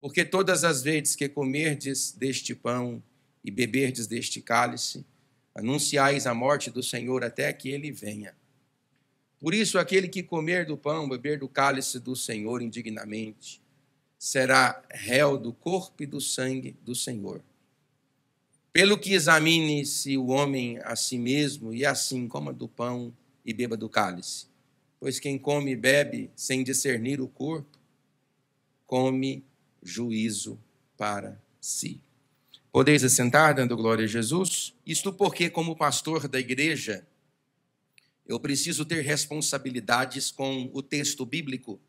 Porque todas as vezes que comerdes deste pão e beberdes deste cálice, anunciais a morte do Senhor até que ele venha. Por isso, aquele que comer do pão, beber do cálice do Senhor indignamente, será réu do corpo e do sangue do Senhor. Pelo que examine-se o homem a si mesmo, e assim coma do pão e beba do cálice. Pois quem come e bebe sem discernir o corpo, come juízo para si. Podeis assentar, dando glória a Jesus? Isto porque, como pastor da igreja, eu preciso ter responsabilidades com o texto bíblico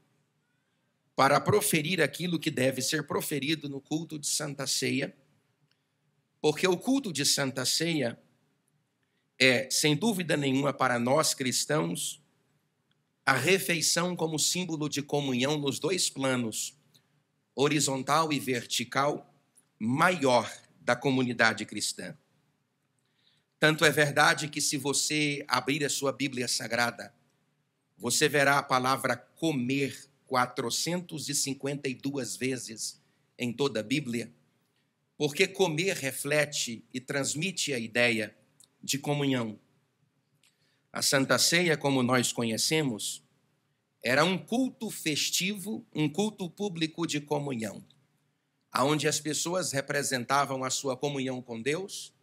para proferir aquilo que deve ser proferido no culto de Santa Ceia, porque o culto de Santa Ceia é, sem dúvida nenhuma, para nós cristãos, a refeição como símbolo de comunhão nos dois planos, horizontal e vertical, maior da comunidade cristã. Tanto é verdade que, se você abrir a sua Bíblia Sagrada, você verá a palavra comer 452 vezes em toda a Bíblia, porque comer reflete e transmite a ideia de comunhão. A Santa Ceia, como nós conhecemos, era um culto festivo, um culto público de comunhão, onde as pessoas representavam a sua comunhão com Deus,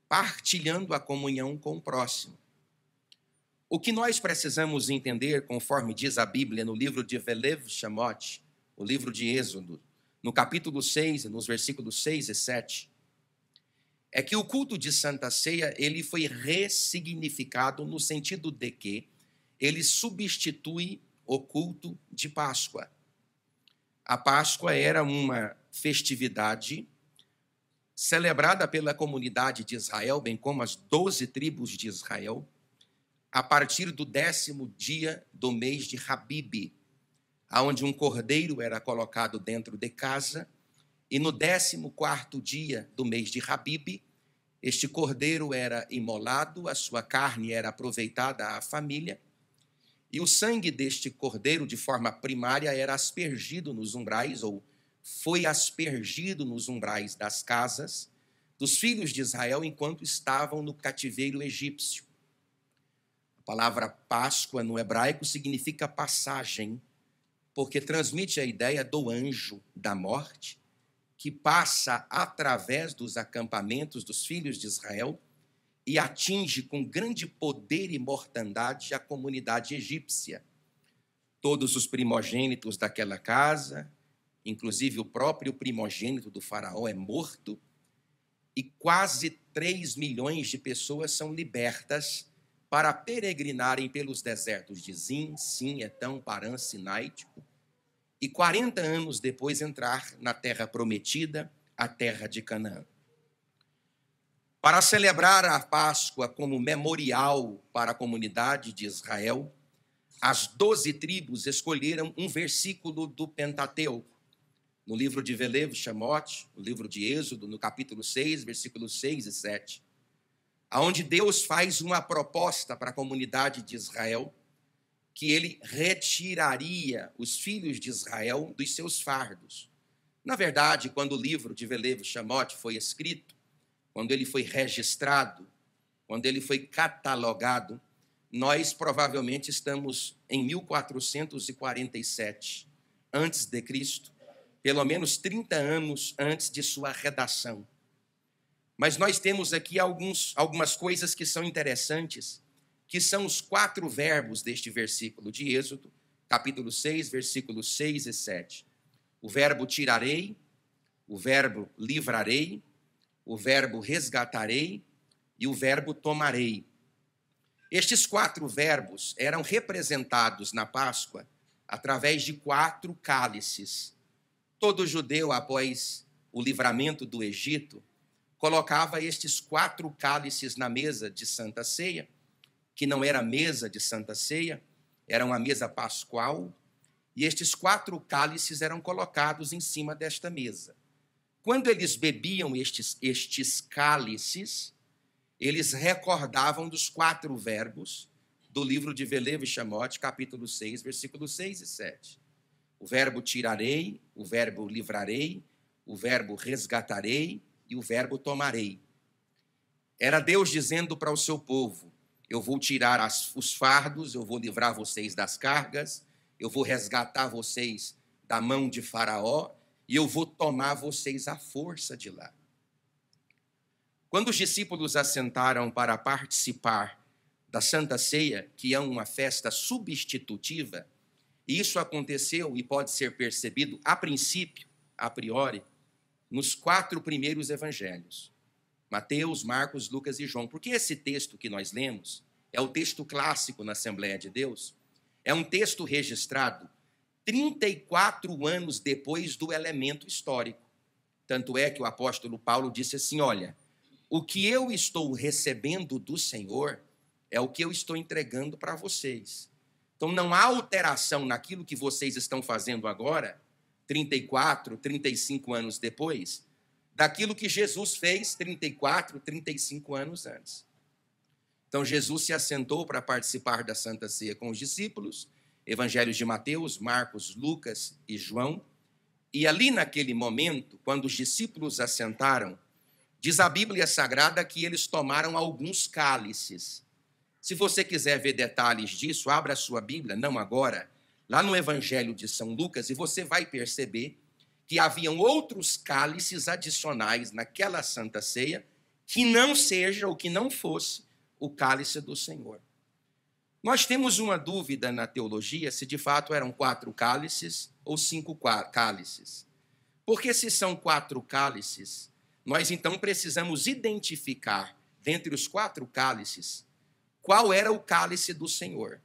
partilhando a comunhão com o próximo. O que nós precisamos entender, conforme diz a Bíblia no livro de Velev Shemot, o livro de Êxodo, no capítulo 6, nos versículos 6 e 7, é que o culto de Santa Ceia ele foi ressignificado no sentido de que ele substitui o culto de Páscoa. A Páscoa era uma festividade celebrada pela comunidade de Israel, bem como as 12 tribos de Israel, a partir do 10º dia do mês de Habib, onde um cordeiro era colocado dentro de casa, e no 14º dia do mês de Habib, este cordeiro era imolado, a sua carne era aproveitada à família, e o sangue deste cordeiro, de forma primária, era aspergido nos umbrais, ou foi aspergido nos umbrais das casas dos filhos de Israel enquanto estavam no cativeiro egípcio. A palavra Páscoa no hebraico significa passagem, porque transmite a ideia do anjo da morte, que passa através dos acampamentos dos filhos de Israel e atinge com grande poder e mortandade a comunidade egípcia. Todos os primogênitos daquela casa, inclusive o próprio primogênito do faraó, é morto, e quase 3 milhões de pessoas são libertas para peregrinarem pelos desertos de Zin, Sim, Etão, Parã, Sinai, e 40 anos depois entrar na terra prometida, a terra de Canaã. Para celebrar a Páscoa como memorial para a comunidade de Israel, as 12 tribos escolheram um versículo do Pentateuco, no livro de Velev Shemot, no livro de Êxodo, no capítulo 6, versículos 6 e 7, onde Deus faz uma proposta para a comunidade de Israel, que ele retiraria os filhos de Israel dos seus fardos. Na verdade, quando o livro de Velev Shemot foi escrito, quando ele foi registrado, quando ele foi catalogado, nós provavelmente estamos em 1447 antes de Cristo, pelo menos 30 anos antes de sua redação. Mas nós temos aqui algumas coisas que são interessantes, que são os 4 verbos deste versículo de Êxodo, capítulo 6, versículos 6 e 7. O verbo tirarei, o verbo livrarei, o verbo resgatarei e o verbo tomarei. Estes 4 verbos eram representados na Páscoa através de 4 cálices. Todo judeu, após o livramento do Egito, colocava estes 4 cálices na mesa de Santa Ceia, que não era mesa de Santa Ceia, era uma mesa pascual, e estes 4 cálices eram colocados em cima desta mesa. Quando eles bebiam estes cálices, eles recordavam dos 4 verbos do livro de Velev Shemot, capítulo 6, versículos 6 e 7. O verbo tirarei, o verbo livrarei, o verbo resgatarei e o verbo tomarei. Era Deus dizendo para o seu povo: eu vou tirar os fardos, eu vou livrar vocês das cargas, eu vou resgatar vocês da mão de Faraó e eu vou tomar vocês à força de lá. Quando os discípulos assentaram para participar da Santa Ceia, que é uma festa substitutiva, e isso aconteceu e pode ser percebido a princípio, a priori, nos 4 primeiros evangelhos: Mateus, Marcos, Lucas e João. Porque esse texto que nós lemos é o texto clássico na Assembleia de Deus, é um texto registrado 34 anos depois do elemento histórico. Tanto é que o apóstolo Paulo disse assim: olha, o que eu estou recebendo do Senhor é o que eu estou entregando para vocês. Então não há alteração naquilo que vocês estão fazendo agora, 34, 35 anos depois, daquilo que Jesus fez 34, 35 anos antes. Então Jesus se assentou para participar da Santa Ceia com os discípulos, evangelhos de Mateus, Marcos, Lucas e João, e ali naquele momento, quando os discípulos assentaram, diz a Bíblia Sagrada que eles tomaram alguns cálices. Se você quiser ver detalhes disso, abra a sua Bíblia, não agora, lá no Evangelho de São Lucas, e você vai perceber que haviam outros cálices adicionais naquela Santa Ceia que não seja ou que não fosse o cálice do Senhor. Nós temos uma dúvida na teologia se de fato eram 4 cálices ou 5 cálices. Porque se são 4 cálices, nós então precisamos identificar dentre os 4 cálices qual era o cálice do Senhor.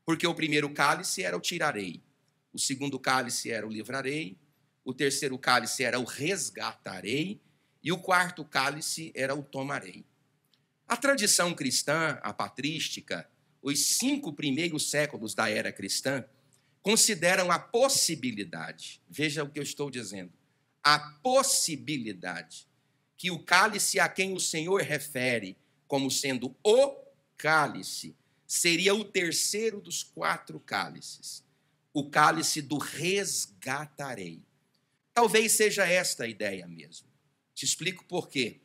Porque o primeiro cálice era o tirarei, o segundo cálice era o livrarei, o terceiro cálice era o resgatarei e o quarto cálice era o tomarei. A tradição cristã, a patrística, os 5 primeiros séculos da era cristã, consideram a possibilidade, veja o que eu estou dizendo, a possibilidade que o cálice a quem o Senhor refere como sendo o cálice seria o terceiro dos 4 cálices, o cálice do resgatarei. Talvez seja esta a ideia mesmo. Te explico por quê.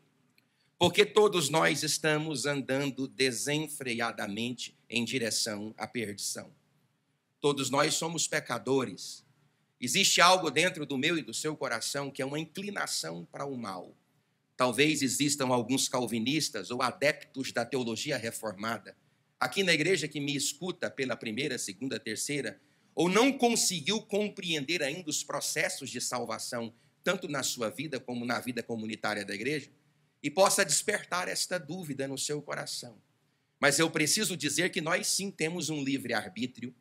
Porque todos nós estamos andando desenfreadamente em direção à perdição. Todos nós somos pecadores. Existe algo dentro do meu e do seu coração que é uma inclinação para o mal. Talvez existam alguns calvinistas ou adeptos da teologia reformada aqui na igreja que me escuta pela primeira, segunda, terceira, ou não conseguiu compreender ainda os processos de salvação, tanto na sua vida como na vida comunitária da igreja, e possa despertar esta dúvida no seu coração. Mas eu preciso dizer que nós sim temos um livre-arbítrio,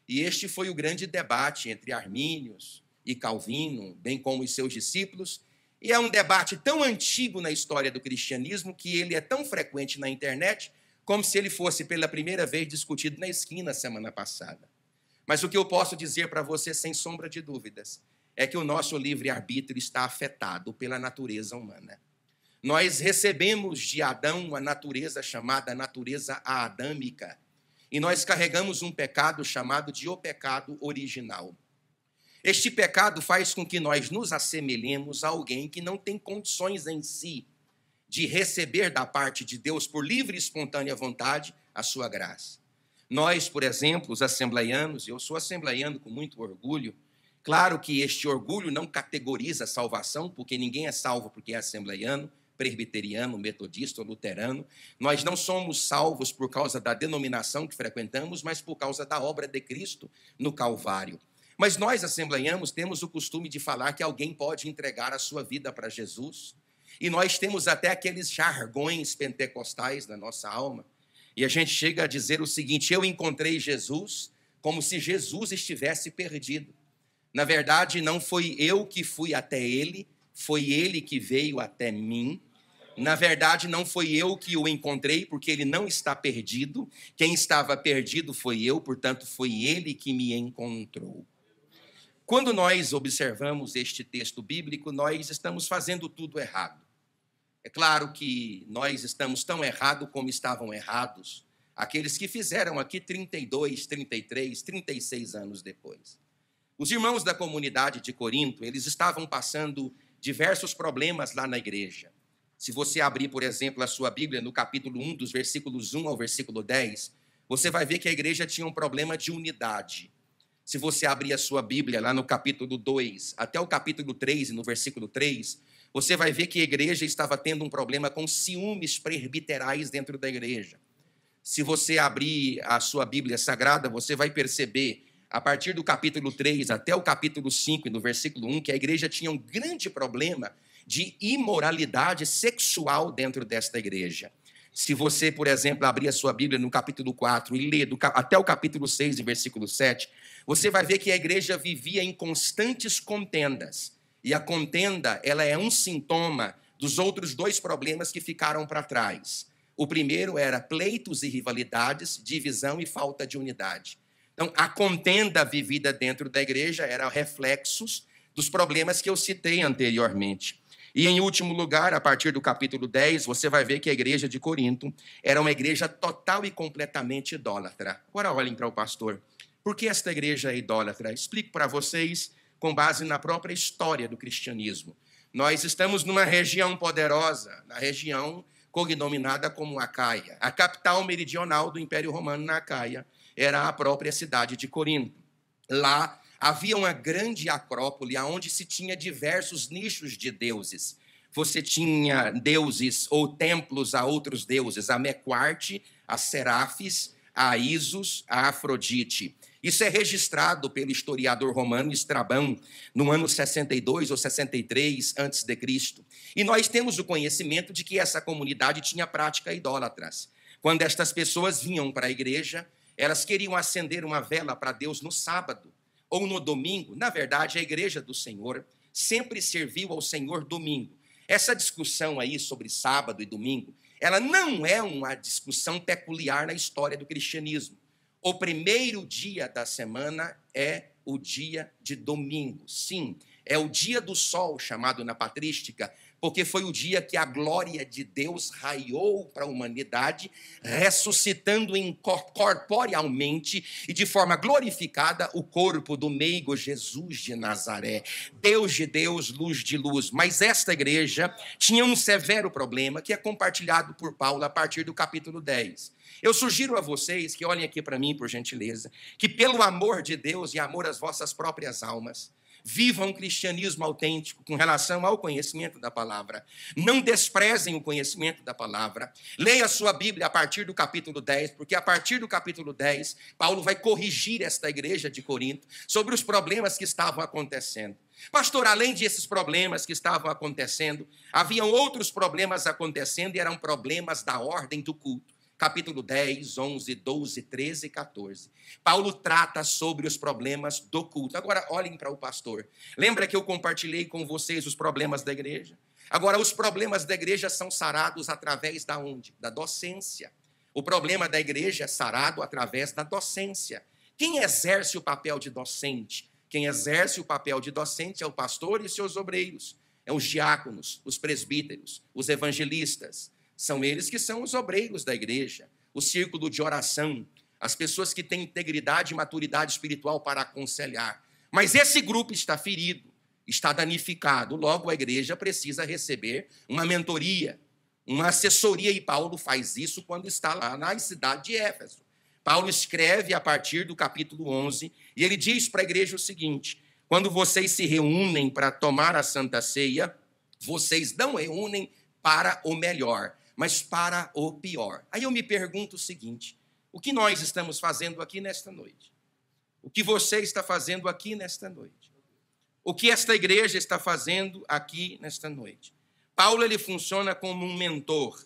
e este foi o grande debate entre Armínios e Calvino, bem como os seus discípulos, e é um debate tão antigo na história do cristianismo que ele é tão frequente na internet como se ele fosse pela primeira vez discutido na esquina semana passada. Mas o que eu posso dizer para você, sem sombra de dúvidas, é que o nosso livre-arbítrio está afetado pela natureza humana. Nós recebemos de Adão uma natureza chamada natureza adâmica, e nós carregamos um pecado chamado de o pecado original. Este pecado faz com que nós nos assemelhemos a alguém que não tem condições em si de receber da parte de Deus, por livre e espontânea vontade, a sua graça. Nós, por exemplo, os assembleianos, eu sou assembleiano com muito orgulho, claro que este orgulho não categoriza a salvação, porque ninguém é salvo porque é assembleiano, presbiteriano, metodista ou luterano. Nós não somos salvos por causa da denominação que frequentamos, mas por causa da obra de Cristo no Calvário. Mas nós, assembleianos, temos o costume de falar que alguém pode entregar a sua vida para Jesus, e nós temos até aqueles jargões pentecostais na nossa alma, e a gente chega a dizer o seguinte: eu encontrei Jesus, como se Jesus estivesse perdido. Na verdade, não foi eu que fui até ele, foi ele que veio até mim. Na verdade, não foi eu que o encontrei, porque ele não está perdido. Quem estava perdido foi eu, portanto, foi ele que me encontrou. Quando nós observamos este texto bíblico, nós estamos fazendo tudo errado. É claro que nós estamos tão errados como estavam errados aqueles que fizeram aqui 32, 33, 36 anos depois. Os irmãos da comunidade de Corinto, eles estavam passando diversos problemas lá na igreja. Se você abrir, por exemplo, a sua Bíblia no capítulo 1, dos versículos 1 ao versículo 10, você vai ver que a igreja tinha um problema de unidade. Se você abrir a sua Bíblia lá no capítulo 2 até o capítulo 3, no versículo 3, você vai ver que a igreja estava tendo um problema com ciúmes presbiterais dentro da igreja. Se você abrir a sua Bíblia Sagrada, você vai perceber, a partir do capítulo 3 até o capítulo 5, e no versículo 1, que a igreja tinha um grande problema de imoralidade sexual dentro desta igreja. Se você, por exemplo, abrir a sua Bíblia no capítulo 4 e ler até o capítulo 6 e versículo 7, você vai ver que a igreja vivia em constantes contendas. E a contenda, ela é um sintoma dos outros dois problemas que ficaram para trás. O primeiro era pleitos e rivalidades, divisão e falta de unidade. Então, a contenda vivida dentro da igreja era reflexos dos problemas que eu citei anteriormente. E, em último lugar, a partir do capítulo 10, você vai ver que a igreja de Corinto era uma igreja total e completamente idólatra. Agora olhem para o pastor. Por que esta igreja é idólatra? Explico para vocês com base na própria história do cristianismo. Nós estamos numa região poderosa, na região cognominada como Acaia. A capital meridional do Império Romano na Acaia era a própria cidade de Corinto. Lá havia uma grande acrópole onde se tinha diversos nichos de deuses. Você tinha deuses ou templos a outros deuses, a Mequarte, a Serafis, a Isos, a Afrodite. Isso é registrado pelo historiador romano Estrabão no ano 62 ou 63 a.C. E nós temos o conhecimento de que essa comunidade tinha prática idólatras. Quando estas pessoas vinham para a igreja, elas queriam acender uma vela para Deus no sábado ou no domingo. Na verdade, a igreja do Senhor sempre serviu ao Senhor domingo. Essa discussão aí sobre sábado e domingo, ela não é uma discussão peculiar na história do cristianismo. O primeiro dia da semana é o dia de domingo. Sim, é o dia do sol, chamado na patrística, porque foi o dia que a glória de Deus raiou para a humanidade, ressuscitando corporealmente e de forma glorificada o corpo do meigo Jesus de Nazaré. Deus de Deus, luz de luz. Mas esta igreja tinha um severo problema que é compartilhado por Paulo a partir do capítulo 10. Eu sugiro a vocês que olhem aqui para mim, por gentileza, que pelo amor de Deus e amor às vossas próprias almas, vivam um cristianismo autêntico com relação ao conhecimento da palavra. Não desprezem o conhecimento da palavra. Leia a sua Bíblia a partir do capítulo 10, porque a partir do capítulo 10, Paulo vai corrigir esta igreja de Corinto sobre os problemas que estavam acontecendo. Pastor, além desses problemas que estavam acontecendo, haviam outros problemas acontecendo e eram problemas da ordem do culto. Capítulo 10, 11, 12, 13 e 14. Paulo trata sobre os problemas do culto. Agora, olhem para o pastor. Lembra que eu compartilhei com vocês os problemas da igreja? Agora, os problemas da igreja são sarados através da onde? Da docência. O problema da igreja é sarado através da docência. Quem exerce o papel de docente? Quem exerce o papel de docente é o pastor e seus obreiros. É os diáconos, os presbíteros, os evangelistas. São eles que são os obreiros da igreja, o círculo de oração, as pessoas que têm integridade e maturidade espiritual para aconselhar. Mas esse grupo está ferido, está danificado. Logo, a igreja precisa receber uma mentoria, uma assessoria, e Paulo faz isso quando está lá na cidade de Éfeso. Paulo escreve a partir do capítulo 11, e ele diz para a igreja o seguinte: quando vocês se reúnem para tomar a Santa Ceia, vocês não reúnem para o melhor, mas para o pior. Aí eu me pergunto o seguinte: o que nós estamos fazendo aqui nesta noite? O que você está fazendo aqui nesta noite? O que esta igreja está fazendo aqui nesta noite? Paulo, ele funciona como um mentor,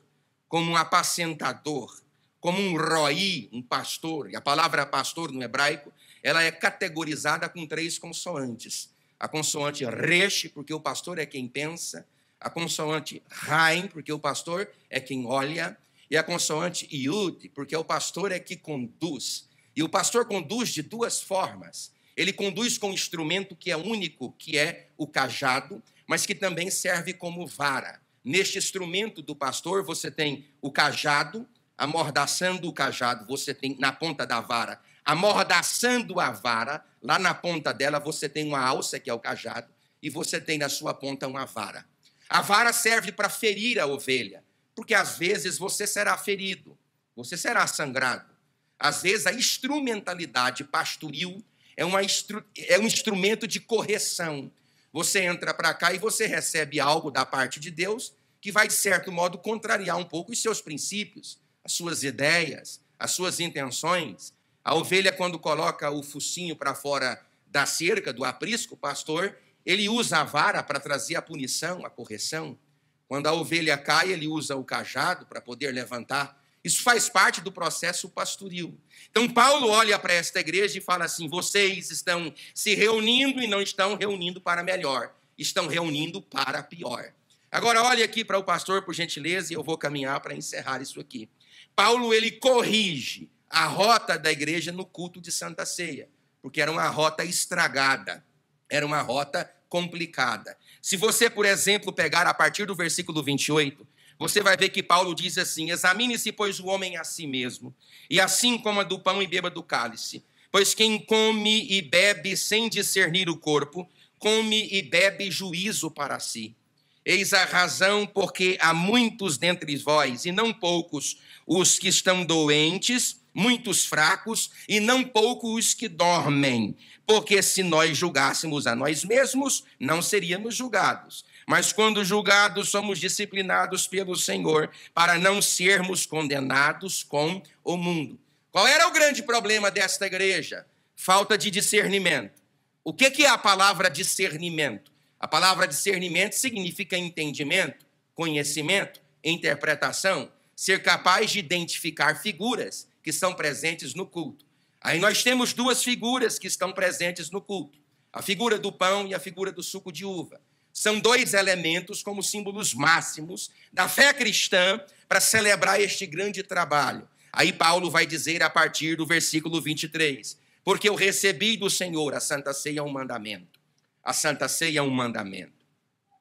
como um apacentador, como um roí, um pastor. E a palavra pastor no hebraico, ela é categorizada com 3 consoantes. A consoante resh, porque o pastor é quem pensa. A consoante Raim, porque o pastor é quem olha, e a consoante Iud, porque o pastor é que conduz. E o pastor conduz de 2 formas. Ele conduz com um instrumento que é único, que é o cajado, mas que também serve como vara. Neste instrumento do pastor, você tem o cajado, amordaçando o cajado, você tem na ponta da vara amordaçando a vara, lá na ponta dela você tem uma alça, que é o cajado, e você tem na sua ponta uma vara. A vara serve para ferir a ovelha, porque às vezes você será ferido, você será sangrado. Às vezes a instrumentalidade pastoril é um instrumento de correção. Você entra para cá e você recebe algo da parte de Deus que vai, de certo modo, contrariar um pouco os seus princípios, as suas ideias, as suas intenções. A ovelha, quando coloca o focinho para fora da cerca, do aprisco, o pastor, ele usa a vara para trazer a punição, a correção. Quando a ovelha cai, ele usa o cajado para poder levantar. Isso faz parte do processo pastoril. Então, Paulo olha para esta igreja e fala assim: vocês estão se reunindo e não estão reunindo para melhor, estão reunindo para pior. Agora, olhe aqui para o pastor, por gentileza, e eu vou caminhar para encerrar isso aqui. Paulo, ele corrige a rota da igreja no culto de Santa Ceia, porque era uma rota estragada, era uma rota complicada. Se você, por exemplo, pegar a partir do versículo 28, você vai ver que Paulo diz assim: examine-se, pois, o homem a si mesmo, e assim coma do pão e beba do cálice. Pois quem come e bebe sem discernir o corpo, come e bebe juízo para si. Eis a razão porque há muitos dentre vós, e não poucos, os que estão doentes, muitos fracos, e não poucos os que dormem. Porque se nós julgássemos a nós mesmos, não seríamos julgados. Mas quando julgados, somos disciplinados pelo Senhor, para não sermos condenados com o mundo. Qual era o grande problema desta igreja? Falta de discernimento. O que é a palavra discernimento? A palavra discernimento significa entendimento, conhecimento, interpretação, ser capaz de identificar figuras que são presentes no culto. Aí nós temos duas figuras que estão presentes no culto: a figura do pão e a figura do suco de uva. São dois elementos como símbolos máximos da fé cristã para celebrar este grande trabalho. Aí Paulo vai dizer a partir do versículo 23, porque eu recebi do Senhor, a Santa Ceia é um mandamento. A Santa Ceia é um mandamento.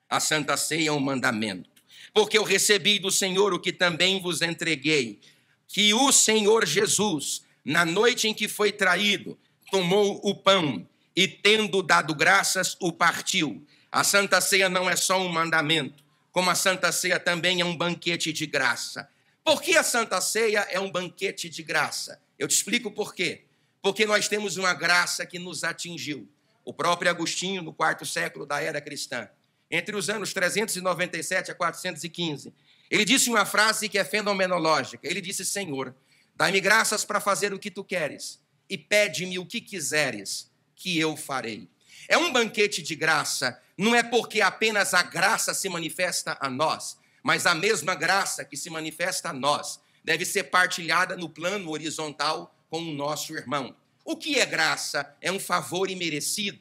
A Santa Ceia é um mandamento. Porque eu recebi do Senhor o que também vos entreguei, que o Senhor Jesus, na noite em que foi traído, tomou o pão e, tendo dado graças, o partiu. A Santa Ceia não é só um mandamento, como a Santa Ceia também é um banquete de graça. Por que a Santa Ceia é um banquete de graça? Eu te explico por quê. Porque nós temos uma graça que nos atingiu. O próprio Agostinho, no quarto século da era cristã, entre os anos 397 a 415, ele disse uma frase que é fenomenológica. Ele disse: Senhor, dai-me graças para fazer o que tu queres, e pede-me o que quiseres, que eu farei. É um banquete de graça, não é porque apenas a graça se manifesta a nós, mas a mesma graça que se manifesta a nós deve ser partilhada no plano horizontal com o nosso irmão. O que é graça? É um favor imerecido.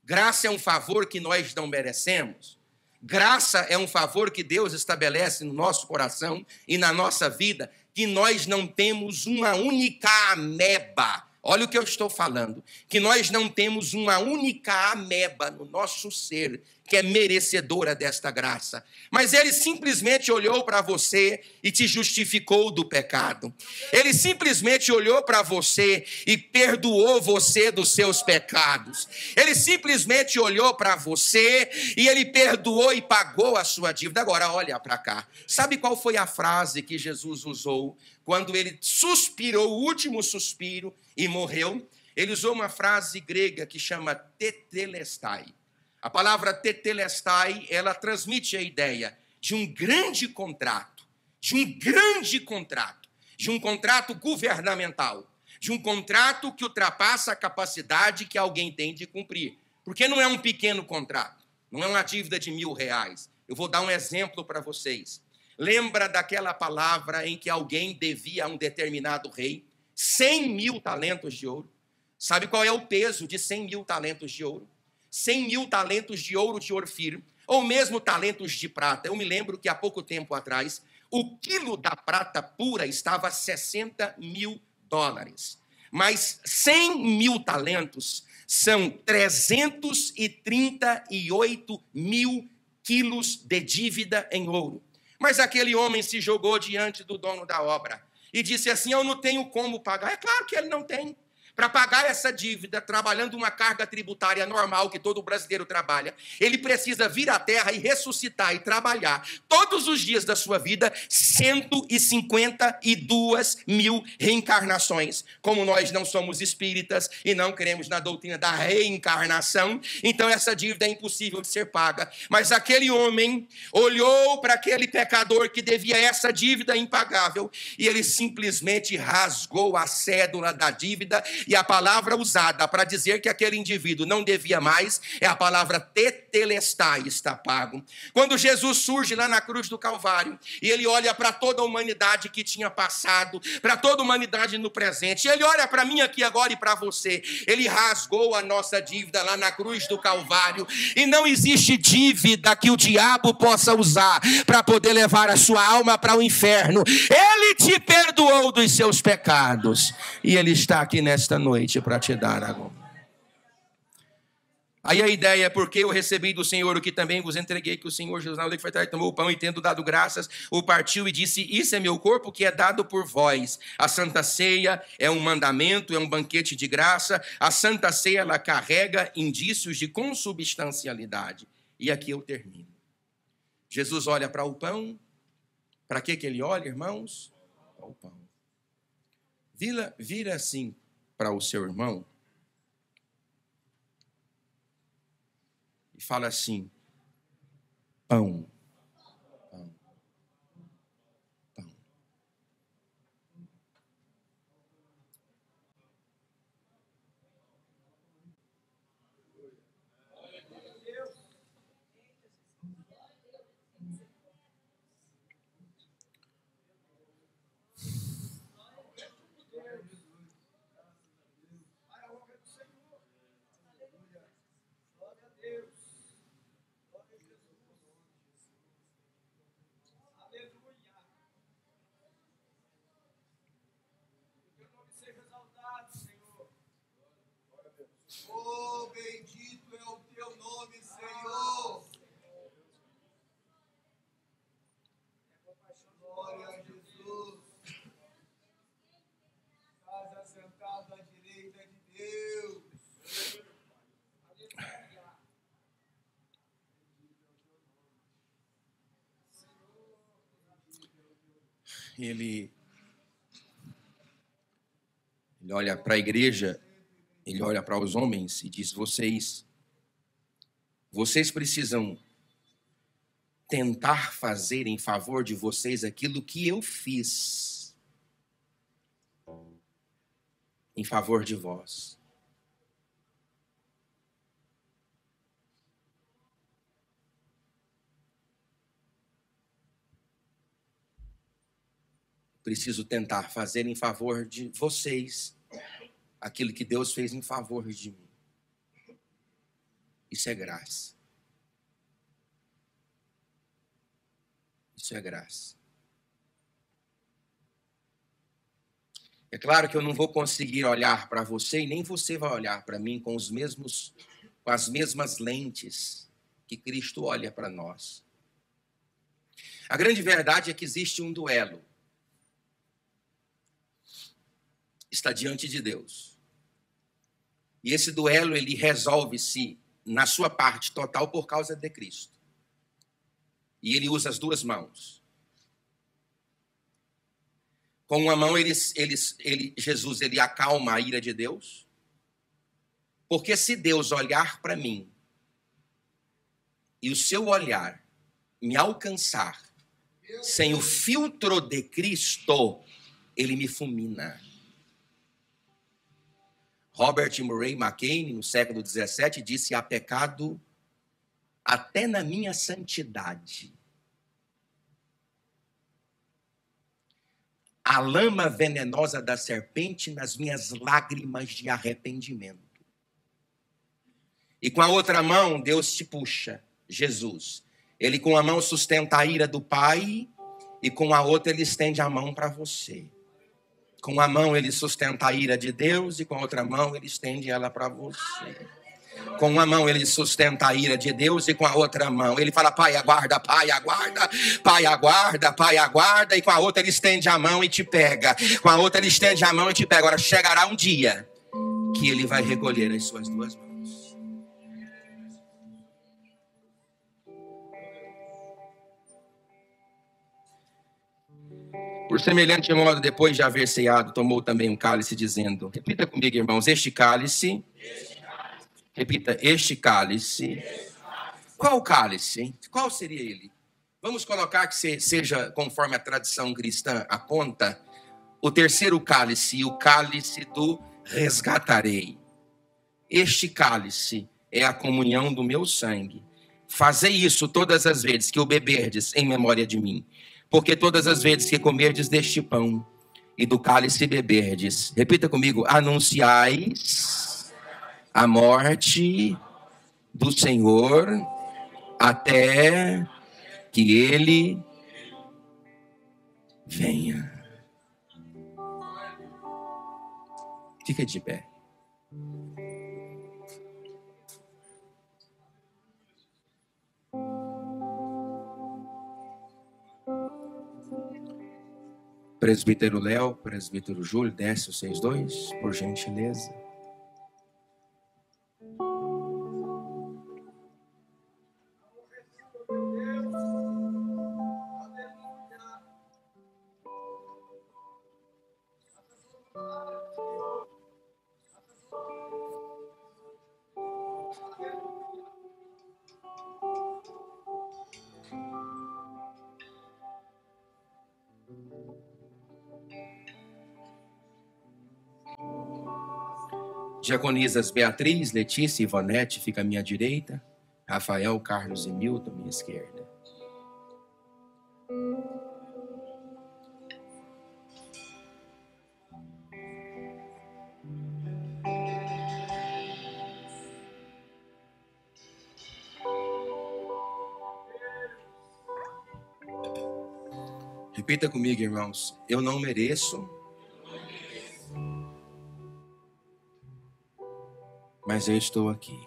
Graça é um favor que nós não merecemos. Graça é um favor que Deus estabelece no nosso coração e na nossa vida, que nós não temos uma única ameba. Olha o que eu estou falando, que nós não temos uma única ameba no nosso ser que é merecedora desta graça. Mas ele simplesmente olhou para você e te justificou do pecado. Ele simplesmente olhou para você e perdoou você dos seus pecados. Ele simplesmente olhou para você e ele perdoou e pagou a sua dívida. Agora, olha para cá. Sabe qual foi a frase que Jesus usou quando ele suspirou, o último suspiro, e morreu? Ele usou uma frase grega que chama tetelestai. A palavra tetelestai, ela transmite a ideia de um grande contrato, de um contrato governamental, de um contrato que ultrapassa a capacidade que alguém tem de cumprir. Porque não é um pequeno contrato, não é uma dívida de R$1.000. Eu vou dar um exemplo para vocês. Lembra daquela palavra em que alguém devia a um determinado rei 100.000 talentos de ouro? Sabe qual é o peso de 100.000 talentos de ouro? 100.000 talentos de ouro de Ofir, ou mesmo talentos de prata. Eu me lembro que há pouco tempo atrás, o quilo da prata pura estava a $60.000. Mas 100.000 talentos são 338.000 quilos de dívida em ouro. Mas aquele homem se jogou diante do dono da obra e disse assim: eu não tenho como pagar. É claro que ele não tem, Para pagar essa dívida, trabalhando uma carga tributária normal que todo brasileiro trabalha, ele precisa vir à terra e ressuscitar e trabalhar todos os dias da sua vida 152 mil reencarnações. Como nós não somos espíritas e não cremos na doutrina da reencarnação, então essa dívida é impossível de ser paga. Mas aquele homem olhou para aquele pecador que devia essa dívida impagável e ele simplesmente rasgou a cédula da dívida. E a palavra usada para dizer que aquele indivíduo não devia mais é a palavra tetelestai, está pago. Quando Jesus surge lá na cruz do Calvário e ele olha para toda a humanidade que tinha passado, para toda a humanidade no presente, e ele olha para mim aqui agora e para você, ele rasgou a nossa dívida lá na cruz do Calvário, e não existe dívida que o diabo possa usar para poder levar a sua alma para o inferno. Ele te perdoou dos seus pecados e ele está aqui nesta noite para te dar agora. Aí a ideia é porque eu recebi do Senhor o que também vos entreguei, que o Senhor Jesus na noite foi tarde, tomou o pão e tendo dado graças, o partiu e disse: isso é meu corpo que é dado por vós. A Santa Ceia é um mandamento, é um banquete de graça. A Santa Ceia, ela carrega indícios de consubstancialidade. E aqui eu termino. Jesus olha para o pão. Para que ele olha, irmãos? Para o pão. Vira assim para o seu irmão e fala assim: pão, pão, pão. Oh, bendito é o teu nome, Senhor. Glória a Jesus. Estás assentado à direita de Deus. Ele olha para a igreja, ele olha para os homens e diz: vocês precisam tentar fazer em favor de vocês aquilo que eu fiz em favor de vós. Preciso tentar fazer em favor de vocês aquilo que Deus fez em favor de mim. Isso é graça. Isso é graça. É claro que eu não vou conseguir olhar para você e nem você vai olhar para mim com as mesmas lentes que Cristo olha para nós. A grande verdade é que existe um duelo. Está diante de Deus. E esse duelo, ele resolve-se na sua parte total por causa de Cristo. E ele usa as duas mãos. Com uma mão, Jesus acalma a ira de Deus. Porque se Deus olhar para mim e o seu olhar me alcançar sem o filtro de Cristo, ele me fulmina. Robert Murray McCain, no século XVII, disse: há pecado até na minha santidade. A lama venenosa da serpente nas minhas lágrimas de arrependimento. E com a outra mão, Deus te puxa, Jesus. Ele com a mão sustenta a ira do Pai e com a outra ele estende a mão para você. Com a mão ele sustenta a ira de Deus e com a outra mão ele estende ela para você. Com uma mão ele sustenta a ira de Deus e com a outra mão ele fala: Pai, aguarda, Pai, aguarda, Pai, aguarda, Pai, aguarda. E com a outra ele estende a mão e te pega. Com a outra ele estende a mão e te pega. Agora chegará um dia que ele vai recolher as suas duas mãos. Por semelhante modo, depois de haver ceado, tomou também um cálice, dizendo, repita comigo, irmãos, este cálice, repita, este cálice. Qual cálice, hein? Qual seria ele? Vamos colocar que seja, conforme a tradição cristã aponta, o terceiro cálice, o cálice do resgatarei. Este cálice é a comunhão do meu sangue. Fazei isso todas as vezes que o beberdes em memória de mim. Porque todas as vezes que comerdes deste pão e do cálice beberdes, repita comigo, anunciais a morte do Senhor até que ele venha. Fica de pé. Presbítero Léo, presbítero Júlio, desce vocês dois, por gentileza. Diaconisas Beatriz, Letícia e Ivonete, fica à minha direita. Rafael, Carlos e Milton, à minha esquerda. Repita comigo, irmãos. Eu não mereço, mas eu estou aqui.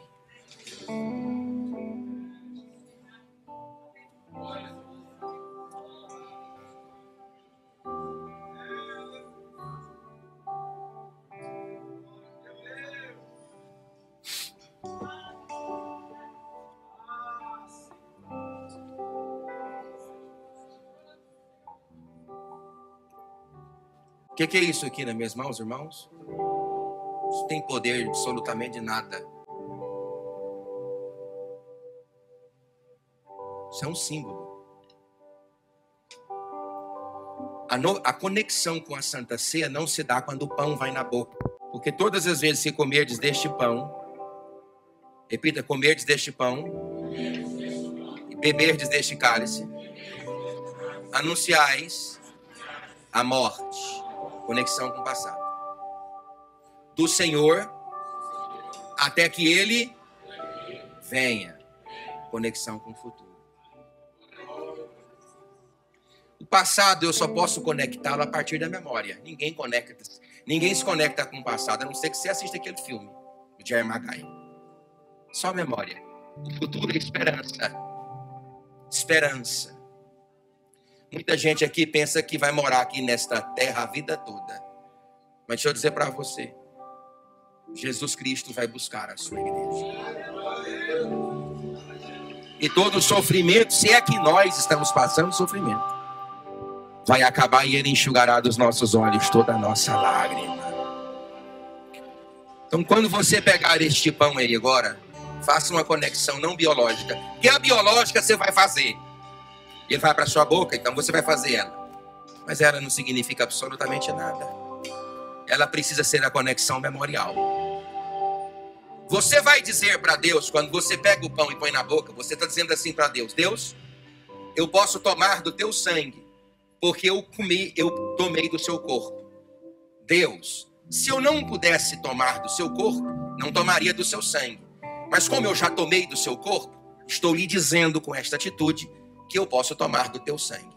O que é isso aqui nas minhas mãos, irmãos? Isso tem poder absolutamente de nada. Isso é um símbolo. A conexão com a Santa Ceia não se dá quando o pão vai na boca. Porque todas as vezes que comerdes deste pão, repita, comerdes deste pão e beberdes deste cálice, anunciais a morte, conexão com o passado, do Senhor até que ele venha, conexão com o futuro. O passado eu só posso conectá-lo a partir da memória. Ninguém se conecta com o passado, a não ser que você assista aquele filme, o Jerry Maguire. Só memória. O futuro é esperança. Esperança. Muita gente aqui pensa que vai morar aqui nesta terra a vida toda. Mas deixa eu dizer para você, Jesus Cristo vai buscar a sua igreja. E todo sofrimento, se é que nós estamos passando sofrimento, vai acabar e ele enxugará dos nossos olhos toda a nossa lágrima. Então, quando você pegar este pão aí agora, faça uma conexão não biológica. Que a biológica você vai fazer. Ele vai para sua boca, então você vai fazer ela. Mas ela não significa absolutamente nada. Ela precisa ser a conexão memorial. Você vai dizer para Deus, quando você pega o pão e põe na boca, você está dizendo assim para Deus: Deus, eu posso tomar do teu sangue, porque eu tomei do seu corpo. Deus, se eu não pudesse tomar do seu corpo, não tomaria do seu sangue. Mas como eu já tomei do seu corpo, estou lhe dizendo com esta atitude que eu posso tomar do teu sangue.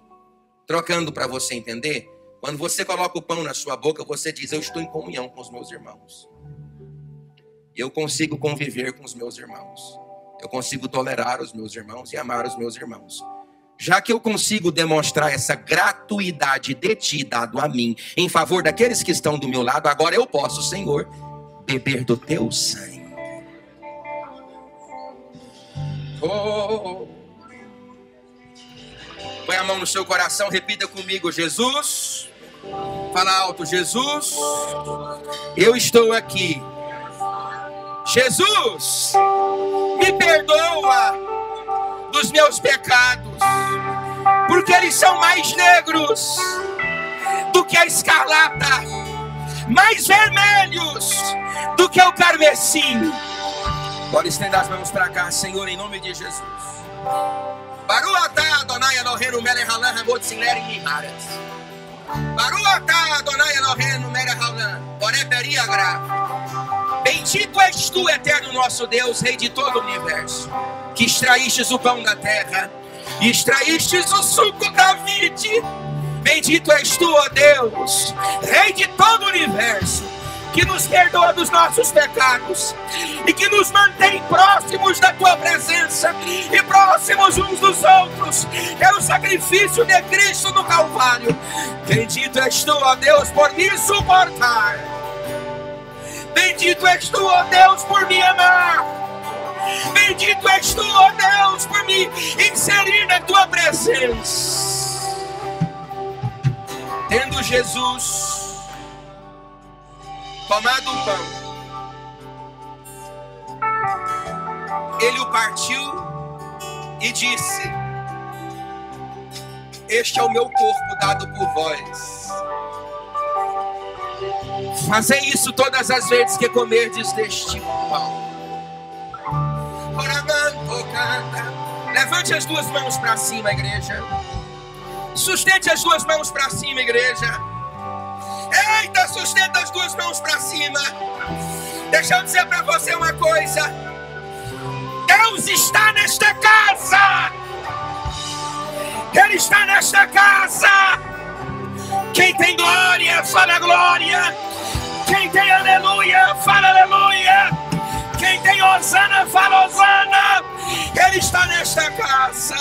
Trocando para você entender, quando você coloca o pão na sua boca, você diz: eu estou em comunhão com os meus irmãos. Eu consigo conviver com os meus irmãos. Eu consigo tolerar os meus irmãos e amar os meus irmãos. Já que eu consigo demonstrar essa gratuidade de ti dado a mim, em favor daqueles que estão do meu lado, agora eu posso, Senhor, beber do teu sangue. Oh. Põe a mão no seu coração, repita comigo: Jesus. Fala alto: Jesus, eu estou aqui. Jesus, me perdoa dos meus pecados, porque eles são mais negros do que a escarlata, mais vermelhos do que o carmesim. Pode estender as mãos para cá, Senhor, em nome de Jesus. Baruatá Adonai Eloheinu melech haolam hamotzilei miharetz. Baruatá Adonai Eloheinu melech haolam boreperi agra. Bendito és tu, eterno nosso Deus, Rei de todo o universo, que extraístes o pão da terra e extraístes o suco da vide. Bendito és tu, ó Deus, Rei de todo o universo, que nos perdoa dos nossos pecados e que nos mantém próximos da tua presença e próximos uns dos outros pelo sacrifício de Cristo no Calvário. Bendito és tu, ó Deus, por me suportar. Bendito és tu, ó Deus, por me amar. Bendito és tu, ó Deus, por me inserir na tua presença. Tendo Jesus tomado o pão, ele o partiu e disse: este é o meu corpo dado por vós. Fazei isso todas as vezes que comerdes deste pão. Levante as duas mãos para cima, igreja. Sustente as duas mãos para cima, igreja. Eita, sustenta as duas mãos para cima. Deixa eu dizer para você uma coisa: Deus está nesta casa. Ele está nesta casa. Quem tem glória, fala glória. Quem tem aleluia, fala aleluia. Quem tem hosana, fala hosana. Ele está nesta casa.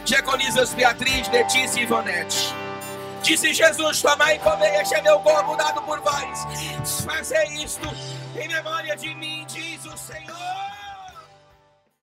Diaconisas Beatriz, Letícia e Ivonete, disse Jesus: tomai e comei, este é meu corpo dado por vós. Fazei isto em memória de mim.